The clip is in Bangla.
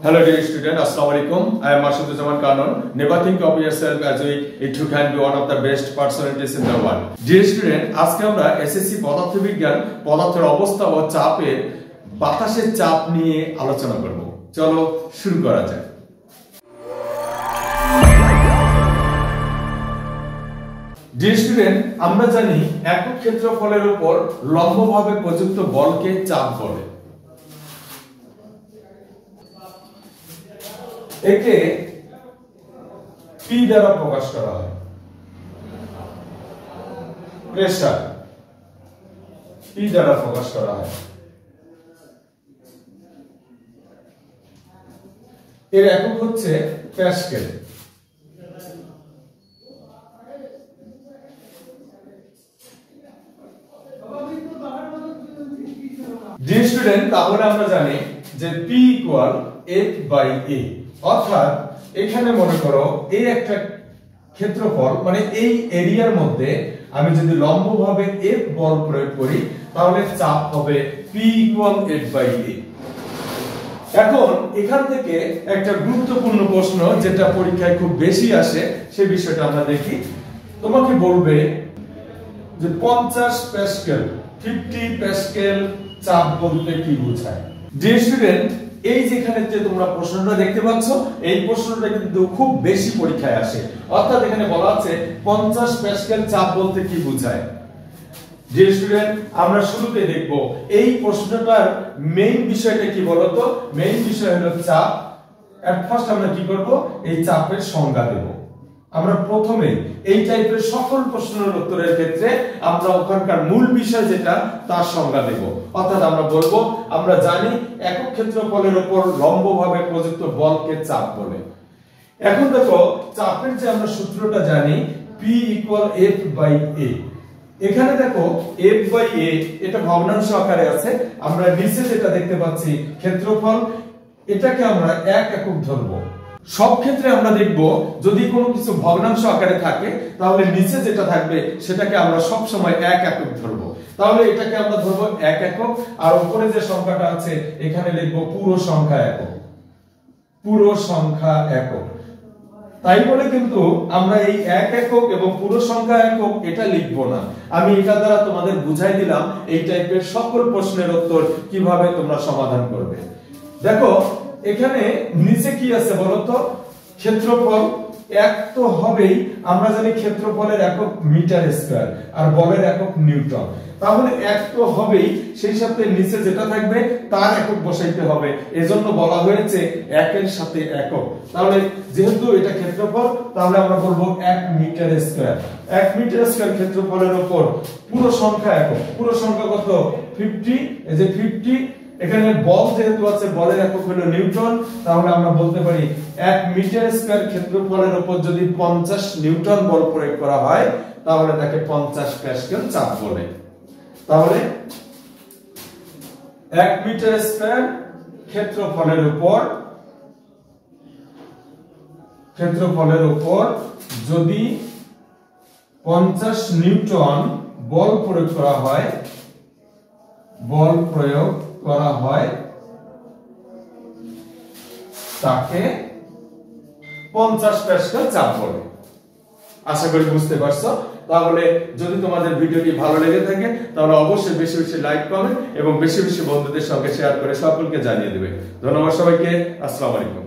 Hello dear student, Assalamualaikum. I am Mashudduzzaman Kanon. Never think of yourself as if you can be one of the best personalities in the world. Dear student, আজকে আমরা এসএসসি পদার্থবিজ্ঞান পদার্থের অবস্থা ও চাপের বাতাসের চাপ নিয়ে আলোচনা করব। চলো শুরু করা যাক। Dear student, আমরা জানি একক ক্ষেত্রফলের উপর লম্বভাবে প্রযুক্ত বলকে চাপ বলে। একে P দ্বারা প্রকাশ করা হয়। প্রেসার P দ্বারা প্রকাশ করা হয়। এর একক হচ্ছে প্যাসকেল। ডিয়ার স্টুডেন্ট, তাহলে আমরা জানি যে P F/A, অর্থাৎ এখানে মনে করো এই একটা ক্ষেত্রফল, মানে এই এরিয়ার মধ্যে আমি যদি লম্বভাবে F বল প্রয়োগ করি তাহলে চাপ হবে P F/A। এখন এখান থেকে একটা গুরুত্বপূর্ণ প্রশ্ন যেটা পরীক্ষায় খুব বেশি আসে সেই বিষয়টা আমরা দেখি। তোমাকে বলবে যে 50 প্যাসকেল 50 প্যাসকেল চাপ বলতে কি বোঝায়। ডিয়ার স্টুডেন্ট, এই যেখানে যে তোমরা প্রশ্নটা দেখতে পাচ্ছ এই প্রশ্নটা কিন্তু খুব বেশি পরীক্ষায় আসে। অর্থাৎ এখানে বলা আছে 50 প্যাসকেল চাপ বলতে কি বোঝায়। ডিয়ার স্টুডেন্ট, আমরা শুরুতে দেখব এই প্রশ্নটার মেইন বিষয়টা কি বলতো। মেইন বিষয় হলো চাপ। এট ফার্স্ট আমরা কি করব, এই চাপের সংজ্ঞা দেব। আমরা প্রথমে এই টাইপের সকল প্রশ্নের উত্তরের ক্ষেত্রে আমরা ওখানকার মূল বিষয় যেটা তার সংজ্ঞা দেব। অর্থাৎ আমরা বলবো আমরা জানি একক ক্ষেত্রফলের উপর লম্বভাবে প্রযুক্ত বলকে চাপ বলে। এখন দেখো চাপের যে আমরা সূত্রটা জানি P F/A। এখানে দেখো F/A এটা ভগ্নাংশ আকারে আছে। আমরা নিচে যেটা দেখতে পাচ্ছি ক্ষেত্রফল, এটাকে আমরা 1 একক ধরবো। সব ক্ষেত্রে আমরা দেখব যদি কোনো কিছু ভগ্নাংশ আকারে থাকে তাহলে নিচে যেটা থাকবে সেটাকে আমরা সব সময় 1 একক ধরব। তাহলে এটাকে আমরা ধরব 1 একক, আর উপরে যে সংখ্যাটা আছে এখানে লিখব পুরো সংখ্যা একক। পুরো সংখ্যা একক। তাই বলে কিন্তু আমরা এই 1 একক এবং পুরো সংখ্যা একক এটা লিখব না। আমি এটা দ্বারা তোমাদের বুঝাই দিলাম এই টাইপের সকল প্রশ্নের উত্তর কিভাবে তোমরা সমাধান করবে। দেখো এখানে নিচে কি আছে বলতো, ক্ষেত্রফল 1 তো হবেই। আমরা জানি ক্ষেত্রফলের একক মিটার স্কয়ার আর বলের একক নিউটন। তাহলে 1 তো হবেই, সেই সাথে নিচে যেটা থাকবে তার একক বসাইতে হবে। এজন্য বলা হয়েছে 1 এর সাথে একক। তাহলে যেহেতু এটা ক্ষেত্রফল তাহলে আমরা বলবো 1 মিটার স্কয়ার। 1 মিটার স্কয়ার ক্ষেত্রফলের উপর পুরো সংখ্যা একক। পুরো সংখ্যা কত? 50। এই যে 50, এখানে বল যেহেতু আছে বলের একক হলো নিউটন, তাহলে আমরা বলতে পারি 1 মিটার স্কয়ার ক্ষেত্রফলের উপর যদি 50 নিউটন বল প্রয়োগ করা হয় তাহলে তাকে 50 প্যাসকেল চাপ বলে। তাহলে 1 মিটার স্কয়ার ক্ষেত্রফলের উপর যদি 50 নিউটন বল প্রয়োগ করা হয় তাকে 50 প্যাসকেল চাপ বলে। আশা করি বুঝতে পারছো। তাহলে যদি তোমাদের ভিডিওটি ভালো লেগে থাকে তাহলে অবশ্যই বেশি বেশি লাইক কমেন্ট এবং বেশি বেশি বন্ধুদের সঙ্গে শেয়ার করে সকলকে জানিয়ে দেবে। ধন্যবাদ সবাইকে। আসসালামু আলাইকুম।